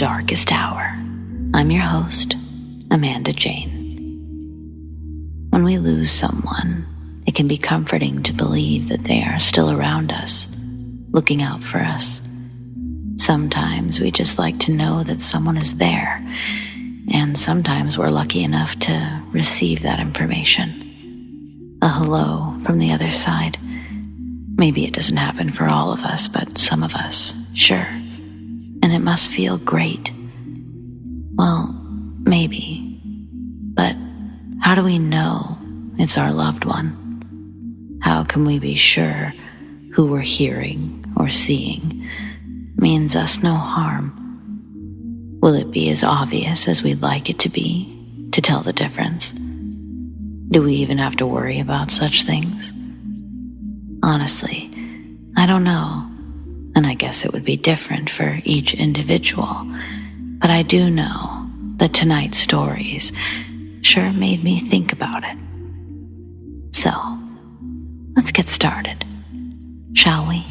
Darkest Hour. I'm your host, Amanda Jane. When we lose someone, it can be comforting to believe that they are still around us, looking out for us. Sometimes we just like to know that someone is there, and sometimes we're lucky enough to receive that information. A hello from the other side. Maybe it doesn't happen for all of us, but some of us, sure. And it must feel great. Well, maybe. But how do we know it's our loved one? How can we be sure who we're hearing or seeing means us no harm? Will it be as obvious as we'd like it to be to tell the difference? Do we even have to worry about such things? Honestly, I don't know. And I guess it would be different for each individual. But I do know that tonight's stories sure made me think about it. So, let's get started, shall we?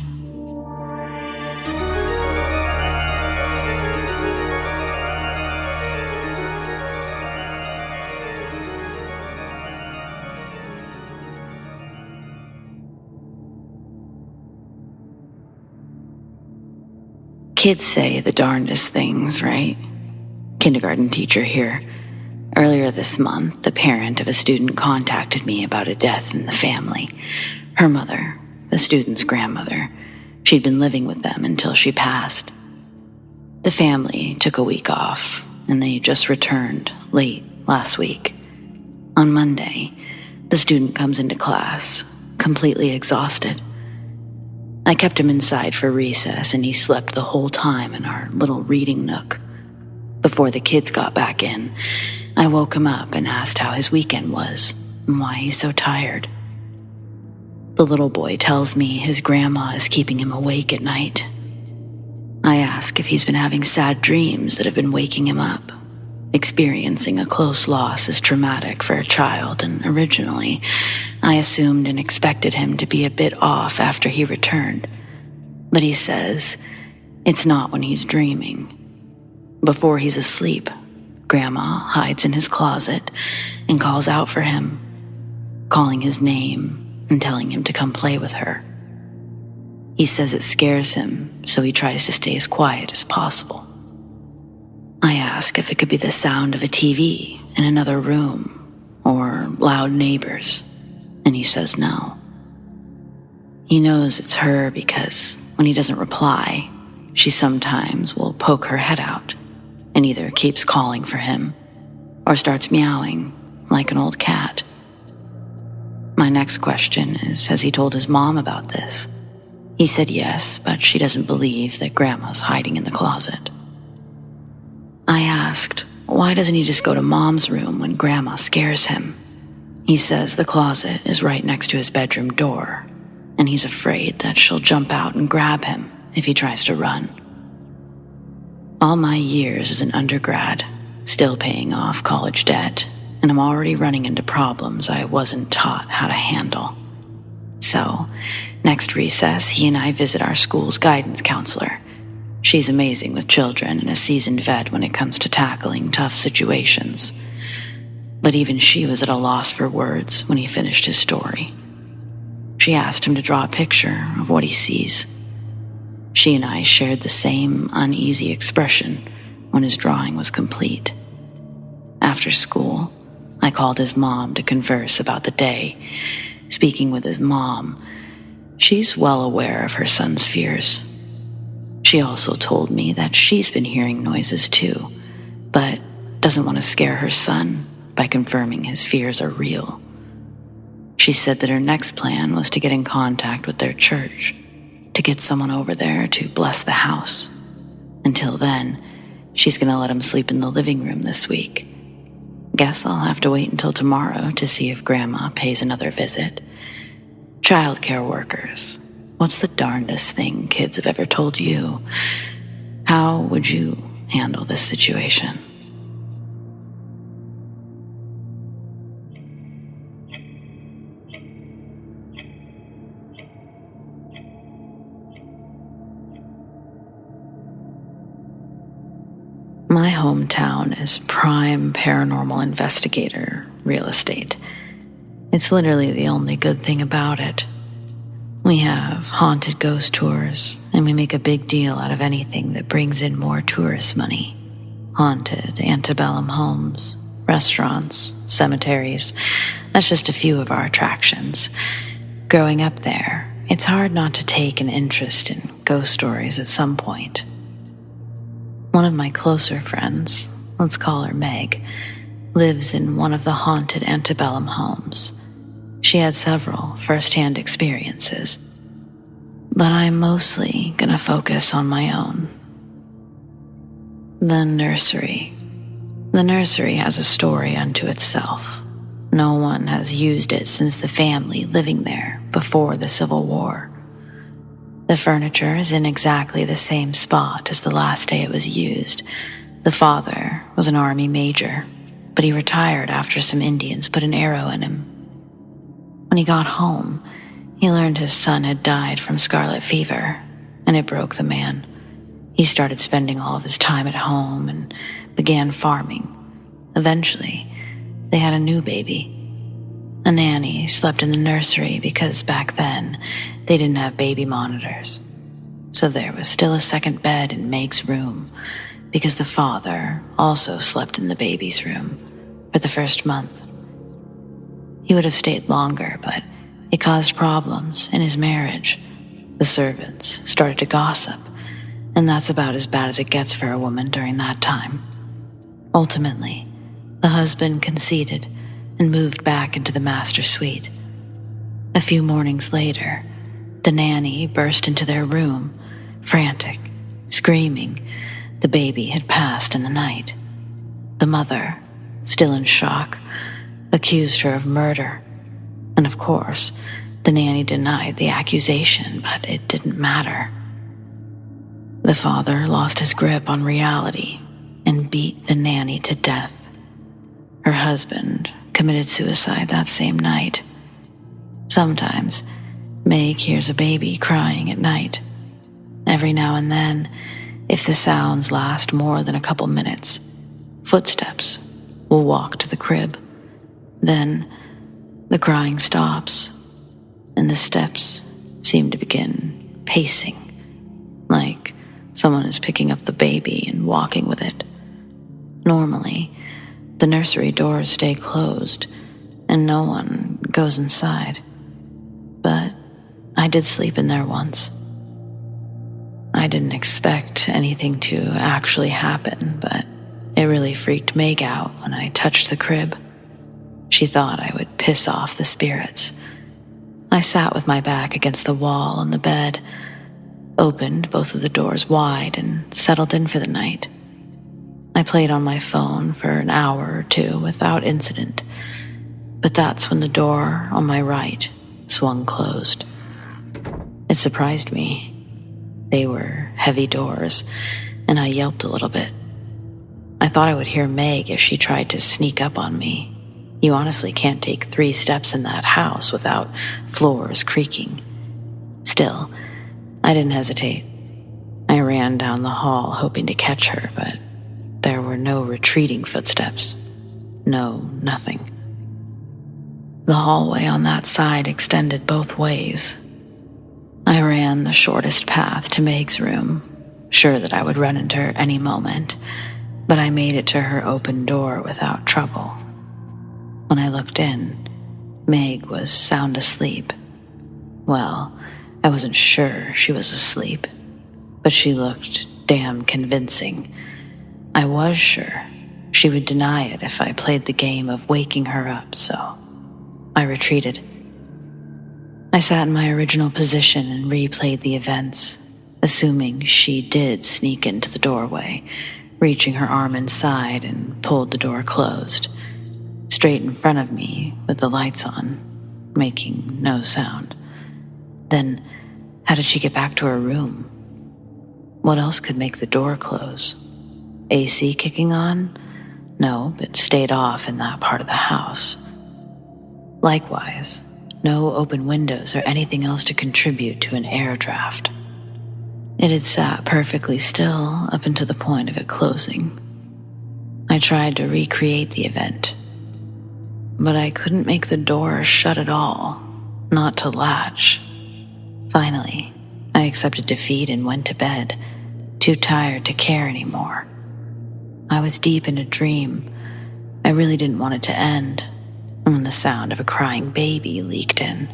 Kids say the darndest things, right? Kindergarten teacher here. Earlier this month, the parent of a student contacted me about a death in the family. Her mother, the student's grandmother, she'd been living with them until she passed. The family took a week off, and they just returned late last week. On Monday, the student comes into class, completely exhausted. I kept him inside for recess, and he slept the whole time in our little reading nook. Before the kids got back in, I woke him up and asked how his weekend was and why he's so tired. The little boy tells me his grandma is keeping him awake at night. I ask if he's been having sad dreams that have been waking him up. Experiencing a close loss is traumatic for a child, and originally, I assumed and expected him to be a bit off after he returned. But he says it's not when he's dreaming. Before he's asleep, Grandma hides in his closet and calls out for him, calling his name and telling him to come play with her. He says it scares him, so he tries to stay as quiet as possible. I ask if it could be the sound of a TV in another room or loud neighbors, and he says no. He knows it's her because when he doesn't reply, she sometimes will poke her head out and either keeps calling for him or starts meowing like an old cat. My next question is, has he told his mom about this? He said yes, but she doesn't believe that Grandma's hiding in the closet. I asked, why doesn't he just go to Mom's room when Grandma scares him? He says the closet is right next to his bedroom door, and he's afraid that she'll jump out and grab him if he tries to run. All my years as an undergrad, still paying off college debt, and I'm already running into problems I wasn't taught how to handle. So, next recess, he and I visit our school's guidance counselor. She's amazing with children and a seasoned vet when it comes to tackling tough situations. But even she was at a loss for words when he finished his story. She asked him to draw a picture of what he sees. She and I shared the same uneasy expression when his drawing was complete. After school, I called his mom to converse about the day. Speaking with his mom, she's well aware of her son's fears. She also told me that she's been hearing noises too, but doesn't want to scare her son by confirming his fears are real. She said that her next plan was to get in contact with their church, to get someone over there to bless the house. Until then, she's going to let him sleep in the living room this week. Guess I'll have to wait until tomorrow to see if Grandma pays another visit. Childcare workers. What's the darndest thing kids have ever told you? How would you handle this situation? hometown is prime paranormal investigator real estate. It's literally the only good thing about it. We have haunted ghost tours, and we make a big deal out of anything that brings in more tourist money. Haunted antebellum homes, restaurants, cemeteries. That's just a few of our attractions. Growing up there, it's hard not to take an interest in ghost stories at some point. One of my closer friends, let's call her Meg, lives in one of the haunted antebellum homes. She had several first-hand experiences, but I'm mostly gonna focus on my own. The nursery. The nursery has a story unto itself. No one has used it since the family living there before the Civil War. The furniture is in exactly the same spot as the last day it was used. The father was an army major, but he retired after some Indians put an arrow in him. When he got home, he learned his son had died from scarlet fever, and it broke the man. He started spending all of his time at home and began farming. Eventually, they had a new baby. A nanny slept in the nursery because back then, they didn't have baby monitors. So there was still a second bed in Meg's room because the father also slept in the baby's room for the first month. He would have stayed longer, but it caused problems in his marriage. The servants started to gossip, and that's about as bad as it gets for a woman during that time. Ultimately, the husband conceded and moved back into the master suite. A few mornings later, the nanny burst into their room, frantic, screaming. The baby had passed in the night. The mother, still in shock, accused her of murder. And of course, the nanny denied the accusation, but it didn't matter. The father lost his grip on reality and beat the nanny to death. Her husband committed suicide that same night. Sometimes, Meg hears a baby crying at night. Every now and then, if the sounds last more than a couple minutes, footsteps will walk to the crib. Then, the crying stops, and the steps seem to begin pacing, like someone is picking up the baby and walking with it. Normally, the nursery doors stay closed, and no one goes inside. But I did sleep in there once. I didn't expect anything to actually happen, but it really freaked Meg out when I touched the crib. She thought I would piss off the spirits. I sat with my back against the wall on the bed, opened both of the doors wide, and settled in for the night. I played on my phone for an hour or two without incident, but that's when the door on my right swung closed. It surprised me. They were heavy doors, and I yelped a little bit. I thought I would hear Meg if she tried to sneak up on me. You honestly can't take 3 steps in that house without floors creaking. Still, I didn't hesitate. I ran down the hall hoping to catch her, but there were no retreating footsteps. No, nothing. The hallway on that side extended both ways. I ran the shortest path to Meg's room, sure that I would run into her any moment, but I made it to her open door without trouble. When I looked in, Meg was sound asleep. Well, I wasn't sure she was asleep, but she looked damn convincing. I was sure she would deny it if I played the game of waking her up, so I retreated. I sat in my original position and replayed the events, assuming she did sneak into the doorway, reaching her arm inside and pulled the door closed, straight in front of me with the lights on, making no sound. Then, how did she get back to her room? What else could make the door close? AC kicking on? No, it stayed off in that part of the house. Likewise, no open windows or anything else to contribute to an air draft. It had sat perfectly still up until the point of it closing. I tried to recreate the event, but I couldn't make the door shut at all, not to latch. Finally, I accepted defeat and went to bed, too tired to care anymore. I was deep in a dream. I really didn't want it to end, when the sound of a crying baby leaked in.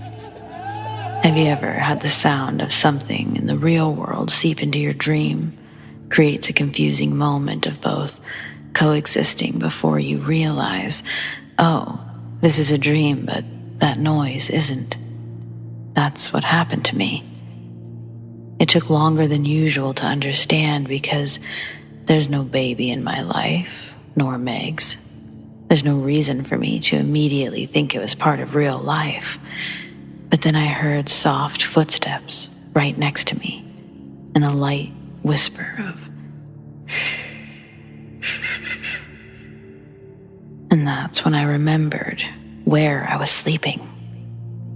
Have you ever had the sound of something in the real world seep into your dream? Creates a confusing moment of both coexisting before you realize, oh, this is a dream, but that noise isn't. That's what happened to me. It took longer than usual to understand because there's no baby in my life, nor Meg's. There's no reason for me to immediately think it was part of real life. But then I heard soft footsteps right next to me and a light whisper of shh. And that's when I remembered where I was sleeping.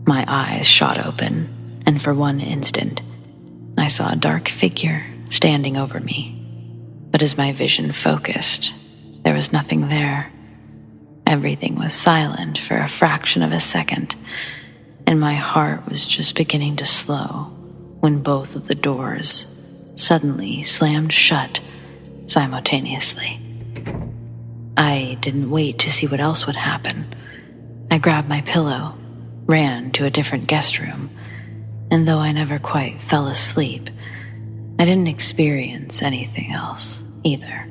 My eyes shot open, and for one instant, I saw a dark figure standing over me. But as my vision focused, there was nothing there. Everything was silent for a fraction of a second, and my heart was just beginning to slow when both of the doors suddenly slammed shut simultaneously. I didn't wait to see what else would happen. I grabbed my pillow, ran to a different guest room, and though I never quite fell asleep, I didn't experience anything else either.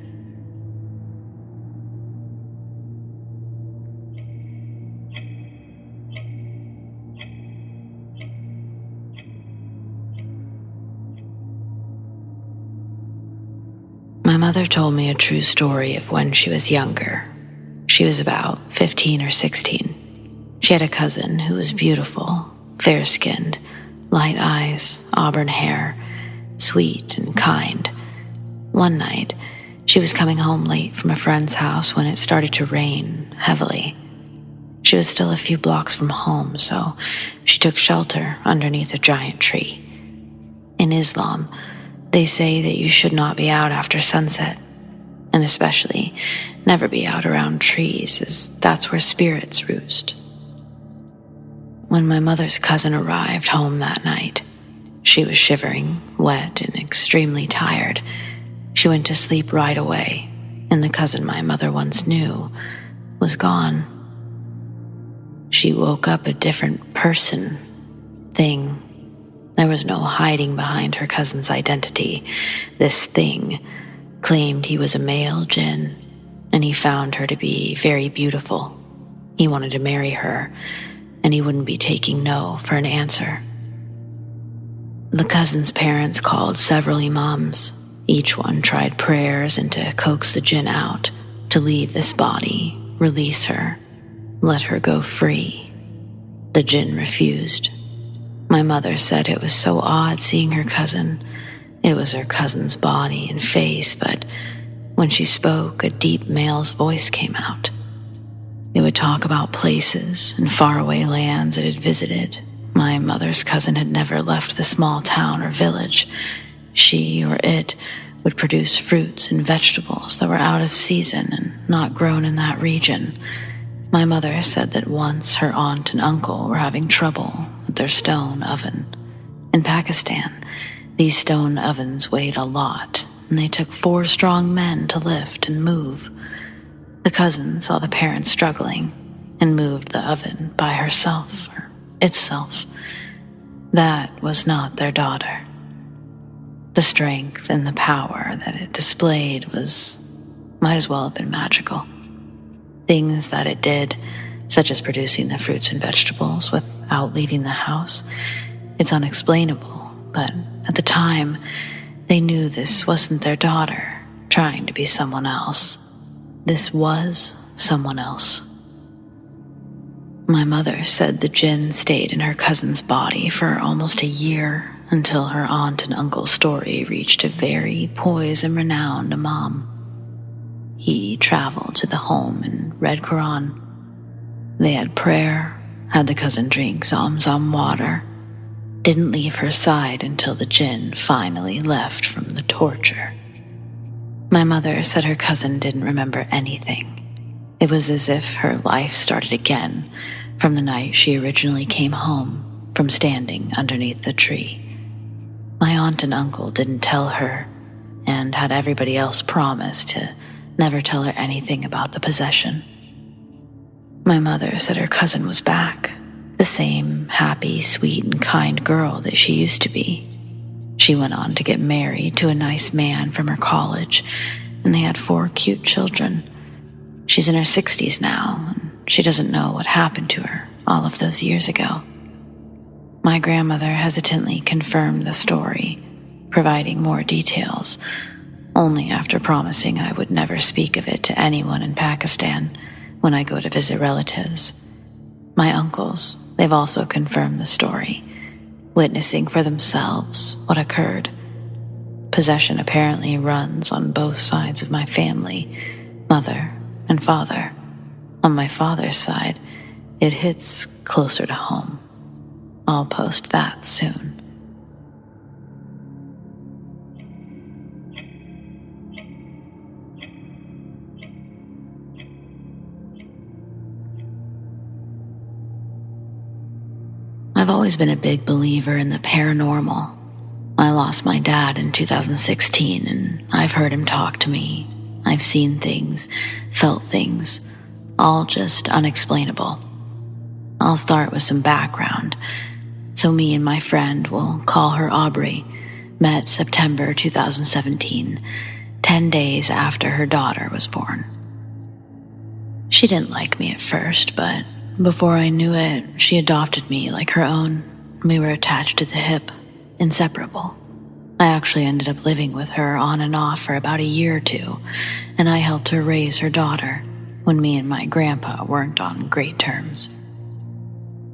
My mother told me a true story of when she was younger. She was about 15 or 16. She had a cousin who was beautiful, fair-skinned, light eyes, auburn hair, sweet and kind. One night, she was coming home late from a friend's house when it started to rain heavily. She was still a few blocks from home, so she took shelter underneath a giant tree. In Islam, they say that you should not be out after sunset, and especially never be out around trees, as that's where spirits roost. When my mother's cousin arrived home that night, she was shivering, wet, and extremely tired. She went to sleep right away, and the cousin my mother once knew was gone. She woke up a different person, thing. There was no hiding behind her cousin's identity. This thing claimed he was a male jinn, and he found her to be very beautiful. He wanted to marry her, and he wouldn't be taking no for an answer. The cousin's parents called several imams. Each one tried prayers and to coax the jinn out, to leave this body, release her, let her go free. The jinn refused. My mother said it was so odd seeing her cousin. It was her cousin's body and face, but when she spoke, a deep male's voice came out. It would talk about places and faraway lands it had visited. My mother's cousin had never left the small town or village. She or it would produce fruits and vegetables that were out of season and not grown in that region. My mother said that once her aunt and uncle were having trouble with their stone oven. In Pakistan, these stone ovens weighed a lot, and they took 4 strong men to lift and move. The cousin saw the parents struggling and moved the oven by herself, or itself. That was not their daughter. The strength and the power that it displayed might as well have been magical. Things that it did, such as producing the fruits and vegetables without leaving the house, it's unexplainable, but at the time, they knew this wasn't their daughter trying to be someone else. This was someone else. My mother said the jinn stayed in her cousin's body for almost a year until her aunt and uncle's story reached a very poised and renowned imam. He traveled to the home and read Quran. They had prayer, had the cousin drink Zamzam water, didn't leave her side until the jinn finally left from the torture. My mother said her cousin didn't remember anything. It was as if her life started again from the night she originally came home from standing underneath the tree. My aunt and uncle didn't tell her, and had everybody else promise to never tell her anything about the possession. My mother said her cousin was back, the same happy, sweet, and kind girl that she used to be. She went on to get married to a nice man from her college, and they had 4 cute children. She's in her 60s now, and she doesn't know what happened to her all of those years ago. My grandmother hesitantly confirmed the story, providing more details, only after promising I would never speak of it to anyone in Pakistan when I go to visit relatives. My uncles, they've also confirmed the story, witnessing for themselves what occurred. Possession apparently runs on both sides of my family, mother and father. On my father's side, it hits closer to home. I'll post that soon. I've always been a big believer in the paranormal. I lost my dad in 2016, and I've heard him talk to me. I've seen things, felt things, all just unexplainable. I'll start with some background. So me and my friend, we'll call her Aubrey, met September 2017, 10 days after her daughter was born. She didn't like me at first, but before I knew it, she adopted me like her own. We were attached to the hip, inseparable. I actually ended up living with her on and off for about a year or 2, and I helped her raise her daughter when me and my grandpa weren't on great terms.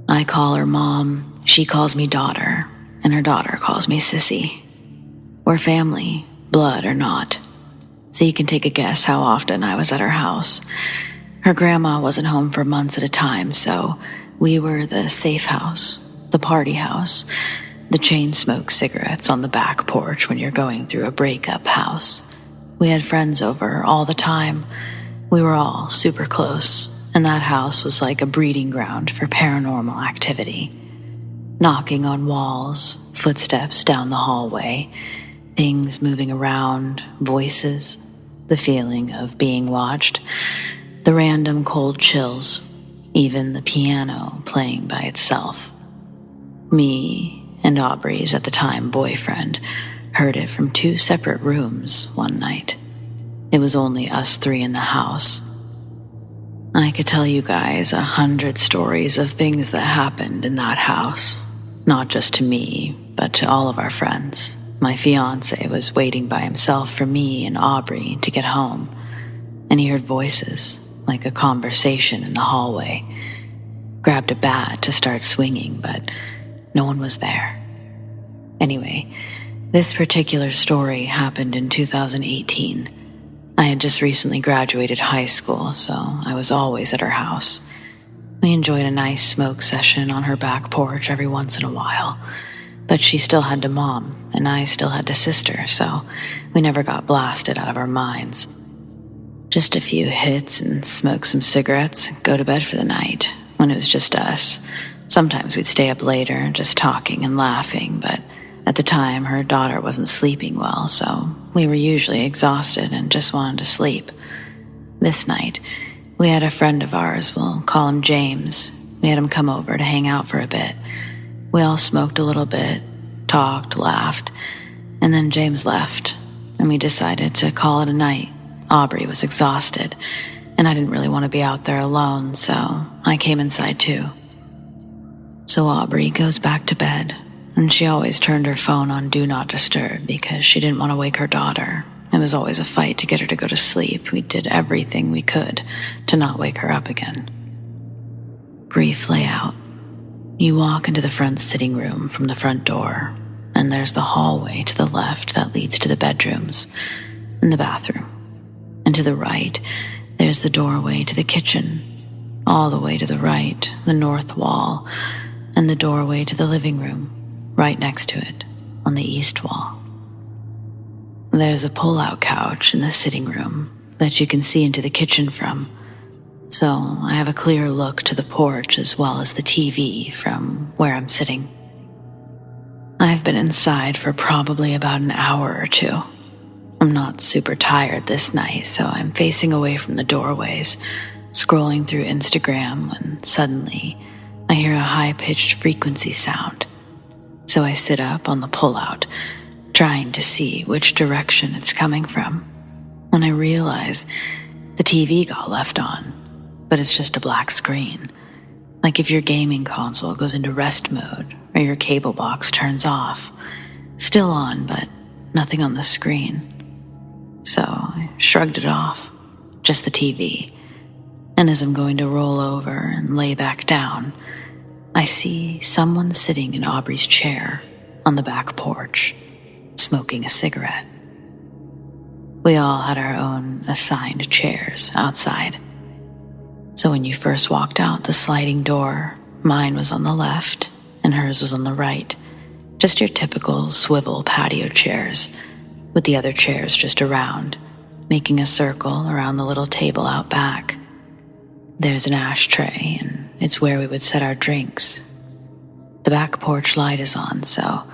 I call her mom, she calls me daughter, and her daughter calls me sissy. We're family, blood or not, so you can take a guess how often I was at her house. Her grandma wasn't home for months at a time, so we were the safe house, the party house, the chain smoke cigarettes on the back porch when you're going through a breakup house. We had friends over all the time. We were all super close, and that house was like a breeding ground for paranormal activity. Knocking on walls, footsteps down the hallway, things moving around, voices, the feeling of being watched, the random cold chills, even the piano playing by itself. Me and Aubrey's at the time boyfriend heard it from 2 separate rooms one night. It was only us 3 in the house. I could tell you guys 100 stories of things that happened in that house, not just to me, but to all of our friends. My fiancé was waiting by himself for me and Aubrey to get home, and he heard voices, like a conversation in the hallway. Grabbed a bat to start swinging, but no one was there. Anyway, this particular story happened in 2018. I had just recently graduated high school, so I was always at her house. We enjoyed a nice smoke session on her back porch every once in a while, but she still had to mom, and I still had to sister, so we never got blasted out of our minds. Just a few hits and smoke some cigarettes, go to bed for the night, when it was just us. Sometimes we'd stay up later, just talking and laughing, but at the time her daughter wasn't sleeping well, so we were usually exhausted and just wanted to sleep. This night, we had a friend of ours, we'll call him James. We had him come over to hang out for a bit. We all smoked a little bit, talked, laughed, and then James left, and we decided to call it a night. Aubrey was exhausted, and I didn't really want to be out there alone, so I came inside too. So Aubrey goes back to bed, and she always turned her phone on Do Not Disturb because she didn't want to wake her daughter. It was always a fight to get her to go to sleep. We did everything we could to not wake her up again. Brief layout. You walk into the front sitting room from the front door, and there's the hallway to the left that leads to the bedrooms and the bathroom. And to the right, there's the doorway to the kitchen. All the way to the right, the north wall, and the doorway to the living room, right next to it, on the east wall. There's a pull-out couch in the sitting room that you can see into the kitchen from, so I have a clear look to the porch as well as the TV from where I'm sitting. I've been inside for probably about an hour or two. I'm not super tired this night, so I'm facing away from the doorways, scrolling through Instagram when suddenly I hear a high-pitched frequency sound. So I sit up on the pullout, trying to see which direction it's coming from, when I realize the TV got left on, but it's just a black screen, like if your gaming console goes into rest mode or your cable box turns off. Still on, but nothing on the screen. So I shrugged it off, just the TV, and as I'm going to roll over and lay back down, I see someone sitting in Aubrey's chair on the back porch, smoking a cigarette. We all had our own assigned chairs outside. So when you first walked out the sliding door, mine was on the left and hers was on the right. Just your typical swivel patio chairs, with the other chairs just around, making a circle around the little table out back. There's an ashtray, and it's where we would set our drinks. The back porch light is on, so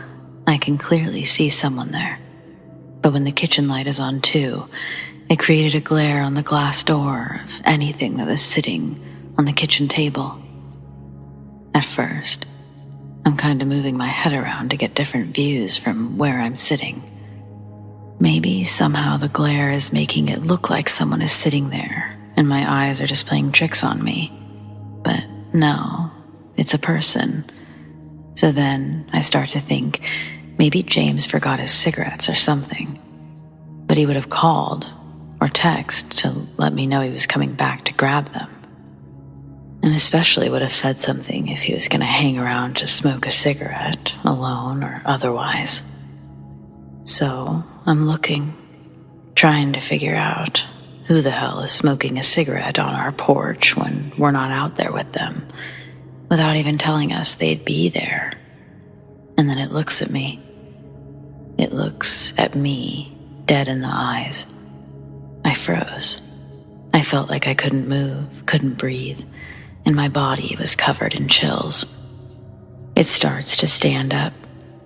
I can clearly see someone there. But when the kitchen light is on too, it created a glare on the glass door of anything that was sitting on the kitchen table. At first, I'm kind of moving my head around to get different views from where I'm sitting. Maybe somehow the glare is making it look like someone is sitting there and my eyes are just playing tricks on me. But no, it's a person. So then I start to think maybe James forgot his cigarettes or something. But he would have called or texted to let me know he was coming back to grab them. And especially would have said something if he was going to hang around to smoke a cigarette, alone or otherwise. So I'm looking, trying to figure out who the hell is smoking a cigarette on our porch when we're not out there with them, without even telling us they'd be there. And then it looks at me. It looks at me, dead in the eyes. I froze. I felt like I couldn't move, couldn't breathe, and my body was covered in chills. It starts to stand up,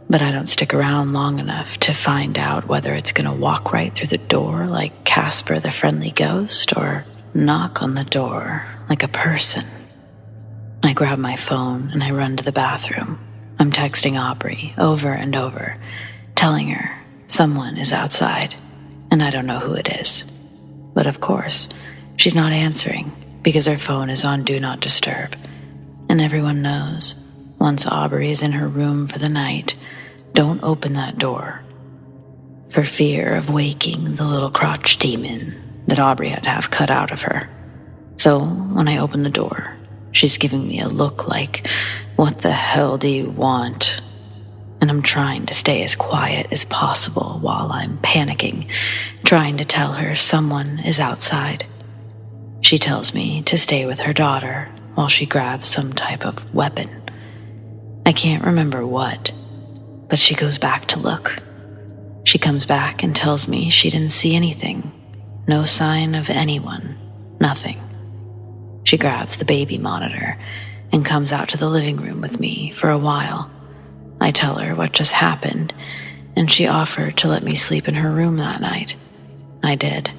but I don't stick around long enough to find out whether it's going to walk right through the door like Casper the Friendly Ghost or knock on the door like a person. I grab my phone and I run to the bathroom. I'm texting Aubrey over and over, telling her someone is outside and I don't know who it is. But of course, she's not answering because her phone is on Do Not Disturb. And everyone knows, once Aubrey is in her room for the night, don't open that door, for fear of waking the little crotch demon that Aubrey had to have cut out of her. So when I open the door, she's giving me a look like, "What the hell do you want?" And I'm trying to stay as quiet as possible while I'm panicking, trying to tell her someone is outside. She tells me to stay with her daughter while she grabs some type of weapon. I can't remember what, but she goes back to look. She comes back and tells me she didn't see anything. No sign of anyone. Nothing. She grabs the baby monitor and comes out to the living room with me for a while. I tell her what just happened, and she offered to let me sleep in her room that night. I did.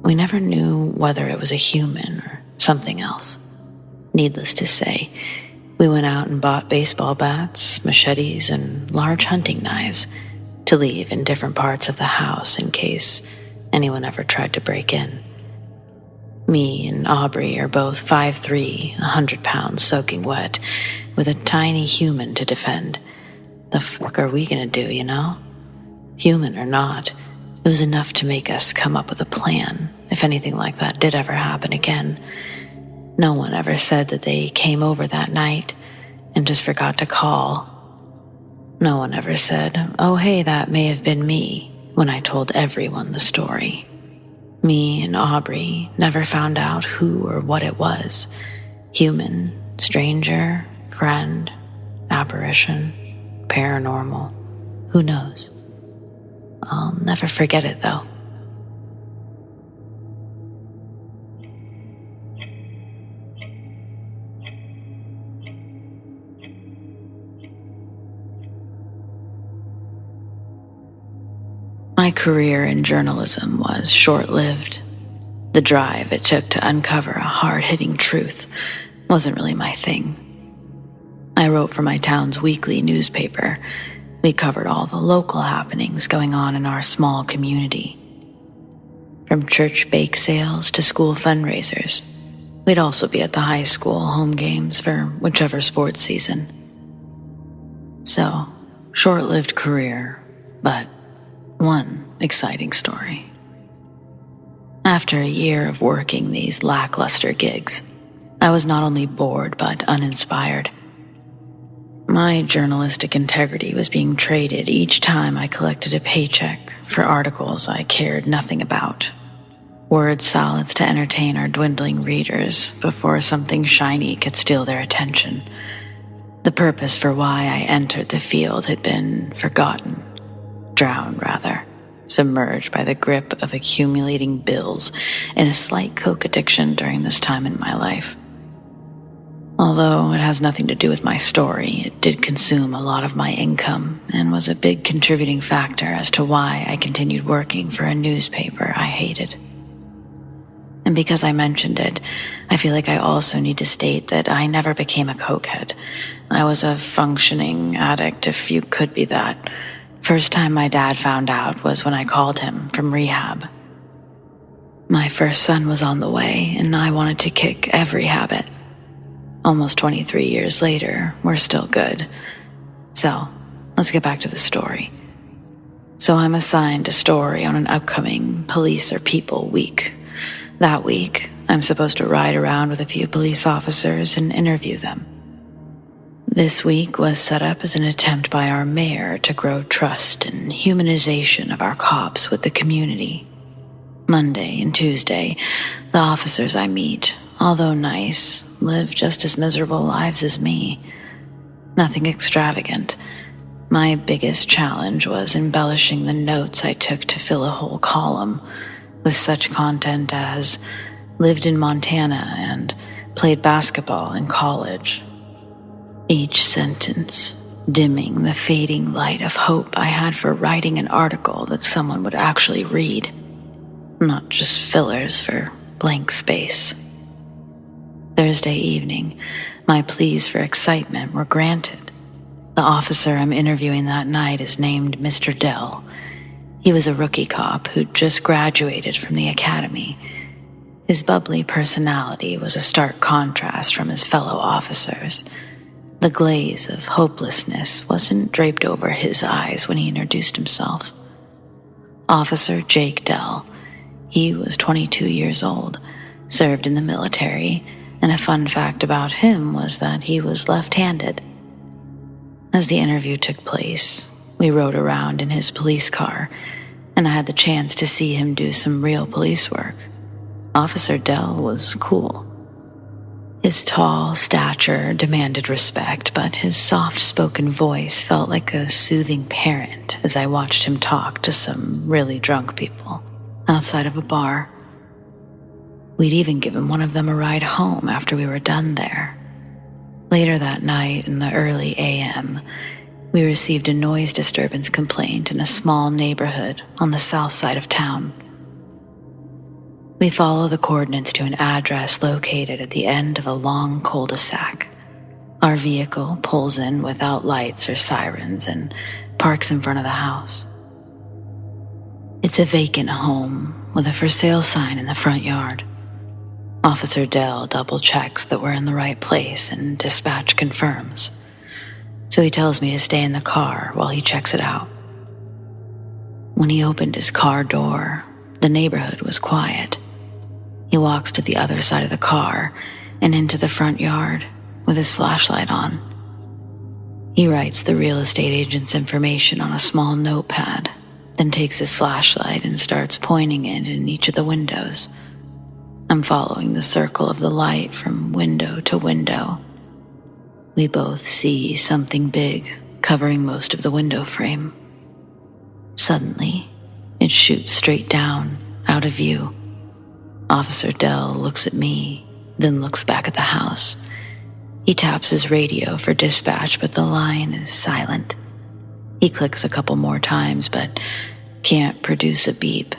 We never knew whether it was a human or something else. Needless to say, we went out and bought baseball bats, machetes, and large hunting knives to leave in different parts of the house in case anyone ever tried to break in. Me and Aubrey are both 5'3", 100 pounds soaking wet, with a tiny human to defend. The fuck are we gonna do, you know? Human or not, it was enough to make us come up with a plan if anything like that did ever happen again. No one ever said that they came over that night and just forgot to call. No one ever said, "Oh hey, that may have been me," when I told everyone the story. Me and Aubrey never found out who or what it was. Human, stranger, friend, apparition, paranormal, who knows? I'll never forget it, though. My career in journalism was short-lived. The drive it took to uncover a hard-hitting truth wasn't really my thing. I wrote for my town's weekly newspaper. We covered all the local happenings going on in our small community. From church bake sales to school fundraisers, we'd also be at the high school home games for whichever sports season. So, short-lived career, but one exciting story. After a year of working these lackluster gigs, I was not only bored but uninspired. My journalistic integrity was being traded each time I collected a paycheck for articles I cared nothing about. Word salads to entertain our dwindling readers before something shiny could steal their attention. The purpose for why I entered the field had been forgotten. Drowned, rather, submerged by the grip of accumulating bills and a slight coke addiction during this time in my life. Although it has nothing to do with my story, it did consume a lot of my income and was a big contributing factor as to why I continued working for a newspaper I hated. And because I mentioned it, I feel like I also need to state that I never became a cokehead. I was a functioning addict, if you could be that. First time my dad found out was when I called him from rehab. My first son was on the way, and I wanted to kick every habit. Almost 23 years later, we're still good. So, let's get back to the story. So I'm assigned a story on an upcoming Police or People week. That week, I'm supposed to ride around with a few police officers and interview them. This week was set up as an attempt by our mayor to grow trust and humanization of our cops with the community. Monday and Tuesday, the officers I meet, although nice, live just as miserable lives as me. Nothing extravagant. My biggest challenge was embellishing the notes I took to fill a whole column with such content as lived in Montana and played basketball in college. Each sentence dimming the fading light of hope I had for writing an article that someone would actually read, not just fillers for blank space. Thursday evening, my pleas for excitement were granted. The officer I'm interviewing that night is named Mr. Dell. He was a rookie cop who'd just graduated from the academy. His bubbly personality was a stark contrast from his fellow officers. The glaze of hopelessness wasn't draped over his eyes when he introduced himself. Officer Jake Dell. He was 22 years old, served in the military, and a fun fact about him was that he was left-handed. As the interview took place, we rode around in his police car, and I had the chance to see him do some real police work. Officer Dell was cool. His tall stature demanded respect, but his soft-spoken voice felt like a soothing parent as I watched him talk to some really drunk people outside of a bar. We'd even given one of them a ride home after we were done there. Later that night, in the early AM, we received a noise disturbance complaint in a small neighborhood on the south side of town. We follow the coordinates to an address located at the end of a long cul-de-sac. Our vehicle pulls in without lights or sirens and parks in front of the house. It's a vacant home with a for sale sign in the front yard. Officer Dell double checks that we're in the right place and dispatch confirms. So he tells me to stay in the car while he checks it out. When he opened his car door, the neighborhood was quiet. He walks to the other side of the car and into the front yard with his flashlight on. He writes the real estate agent's information on a small notepad, then takes his flashlight and starts pointing it in each of the windows. I'm following the circle of the light from window to window. We both see something big covering most of the window frame. Suddenly, It shoots straight down, out of view. Officer Dell looks at me, then looks back at the house. He taps his radio for dispatch, but the line is silent. He clicks a couple more times, but can't produce a beep.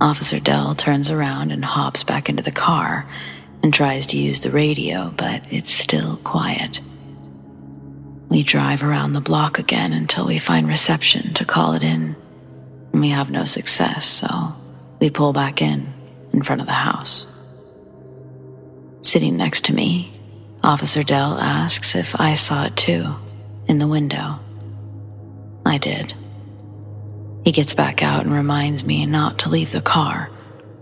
Officer Dell turns around and hops back into the car and tries to use the radio, but it's still quiet. We drive around the block again until we find reception to call it in. We have no success, so we pull back in front of the house. Sitting next to me, Officer Dell asks if I saw it too, in the window. I did. He gets back out and reminds me not to leave the car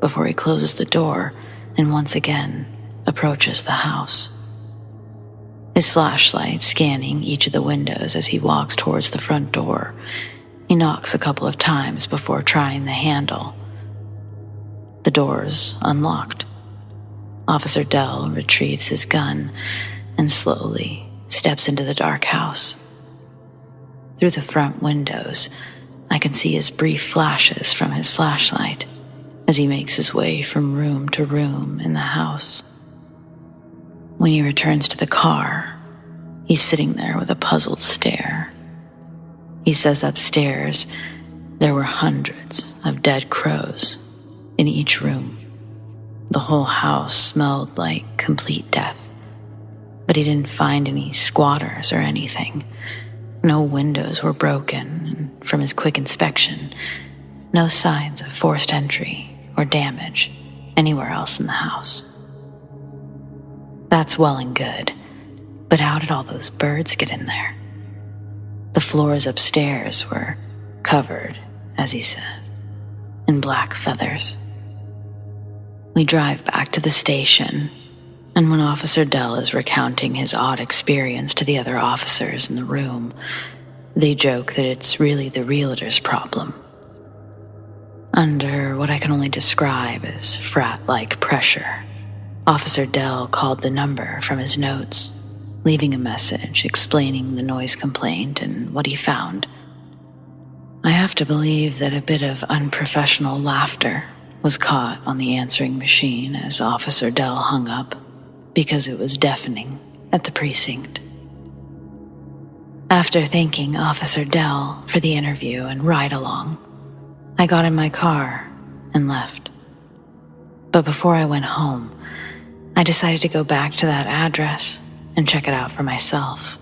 before he closes the door and once again approaches the house. His flashlight scanning each of the windows as he walks towards the front door. He knocks a couple of times before trying the handle. The door's unlocked. Officer Dell retrieves his gun and slowly steps into the dark house. Through the front windows, I can see his brief flashes from his flashlight as he makes his way from room to room in the house. When he returns to the car, he's sitting there with a puzzled stare. He says upstairs there were hundreds of dead crows in each room. The whole house smelled like complete death, but he didn't find any squatters or anything. No windows were broken, and from his quick inspection, no signs of forced entry or damage anywhere else in the house. That's well and good, but how did all those birds get in there? The floors upstairs were covered, as he said, in black feathers. We drive back to the station, and when Officer Dell is recounting his odd experience to the other officers in the room, they joke that it's really the realtor's problem. Under what I can only describe as frat-like pressure, Officer Dell called the number from his notes, leaving a message explaining the noise complaint and what he found. I have to believe that a bit of unprofessional laughter was caught on the answering machine as Officer Dell hung up, because it was deafening at the precinct. After thanking Officer Dell for the interview and ride-along, I got in my car and left. But before I went home, I decided to go back to that address and check it out for myself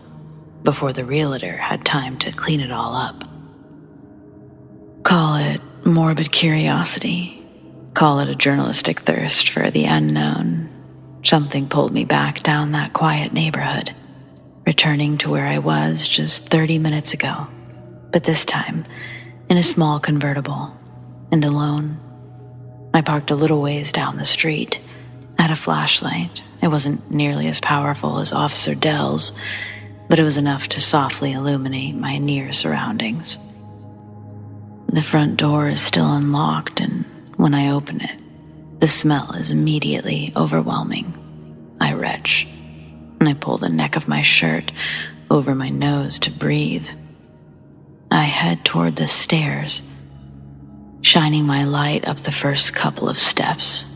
before the realtor had time to clean it all up. Call it morbid curiosity. Call it a journalistic thirst for the unknown. Something pulled me back down that quiet neighborhood, returning to where I was just 30 minutes ago, but this time in a small convertible and alone. I parked a little ways down the street. I had a flashlight. It wasn't nearly as powerful as Officer Dell's, but it was enough to softly illuminate my near surroundings. The front door is still unlocked, and when I open it, the smell is immediately overwhelming. I retch, and I pull the neck of my shirt over my nose to breathe. I head toward the stairs, shining my light up the first couple of steps.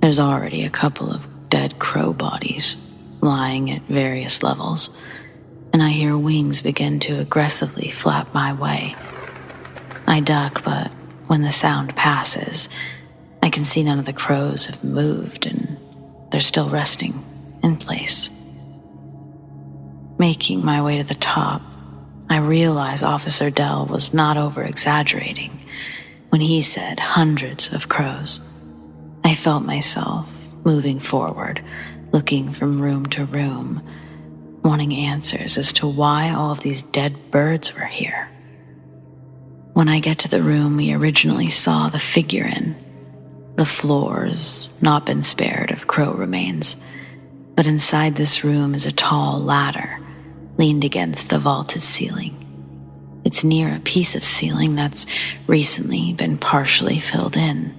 There's already a couple of dead crow bodies lying at various levels, and I hear wings begin to aggressively flap my way. I duck, but when the sound passes, I can see none of the crows have moved and they're still resting in place. Making my way to the top, I realize Officer Dell was not over-exaggerating when he said hundreds of crows. I felt myself moving forward, looking from room to room, wanting answers as to why all of these dead birds were here. When I get to the room we originally saw the figure in, the floor's not been spared of crow remains, but inside this room is a tall ladder leaned against the vaulted ceiling. It's near a piece of ceiling that's recently been partially filled in.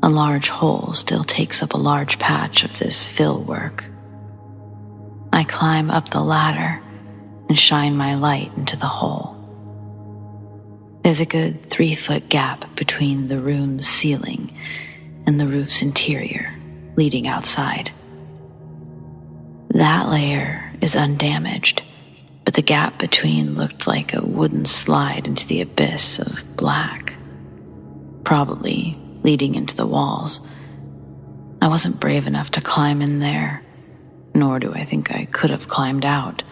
A large hole still takes up a large patch of this fill work. I climb up the ladder and shine my light into the hole. There's a good 3-foot gap between the room's ceiling and the roof's interior, leading outside. That layer is undamaged, but the gap between looked like a wooden slide into the abyss of black, probably leading into the walls. I wasn't brave enough to climb in there, nor do I think I could have climbed out.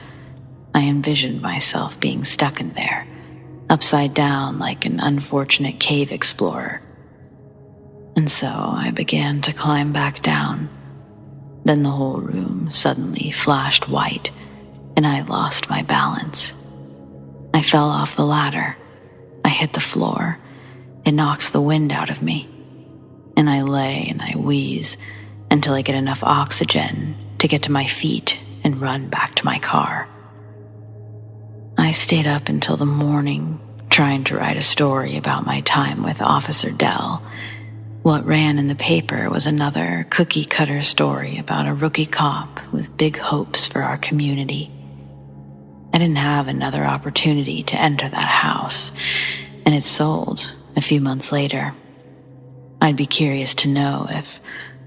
I envisioned myself being stuck in there, upside down like an unfortunate cave explorer. And so I began to climb back down. Then the whole room suddenly flashed white, and I lost my balance. I fell off the ladder. I hit the floor. It knocks the wind out of me. And I lay and I wheeze until I get enough oxygen to get to my feet and run back to my car. I stayed up until the morning trying to write a story about my time with Officer Dell. What ran in the paper was another cookie-cutter story about a rookie cop with big hopes for our community. I didn't have another opportunity to enter that house, and it sold a few months later. I'd be curious to know if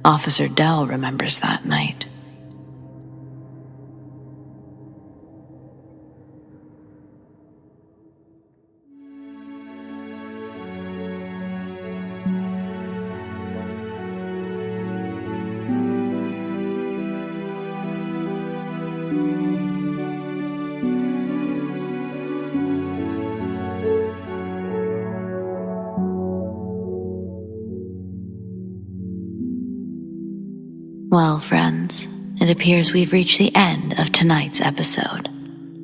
Officer Dell remembers that night. Well, friends, it appears we've reached the end of tonight's episode,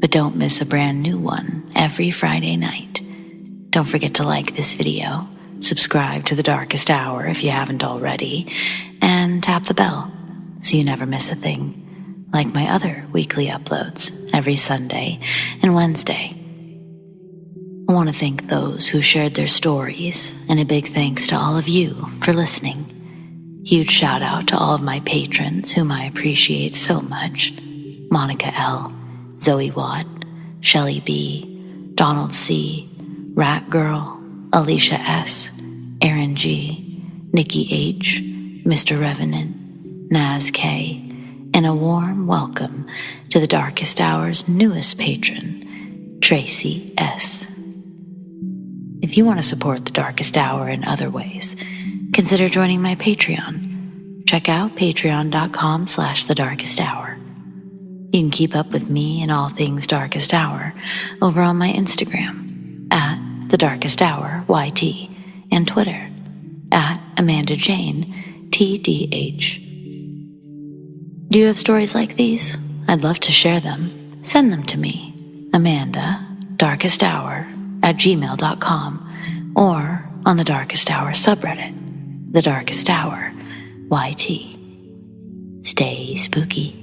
but don't miss a brand new one every Friday night. Don't forget to like this video, subscribe to The Darkest Hour if you haven't already, and tap the bell so you never miss a thing, like my other weekly uploads every Sunday and Wednesday. I want to thank those who shared their stories, and a big thanks to all of you for listening. Huge shout out to all of my patrons whom I appreciate so much. Monica L, ZOEWATT, Shelly B, Donald C, Rat Girl, Alicia S, Erin G, Nikki H, Mr. Revenant, Naz K, and a warm welcome to the Darkest Hour's newest patron, TRACY S. If you want to support the Darkest Hour in other ways, consider joining my Patreon. Check out patreon.com/thedarkesthour. You can keep up with me and all things Darkest Hour over on my Instagram @thedarkesthouryt and Twitter @AmandaJane TDH. Do you have stories like these? I'd love to share them. Send them to me, amandadarkesthour@gmail.com, or on the Darkest Hour subreddit, The Darkest Hour YT. Stay spooky.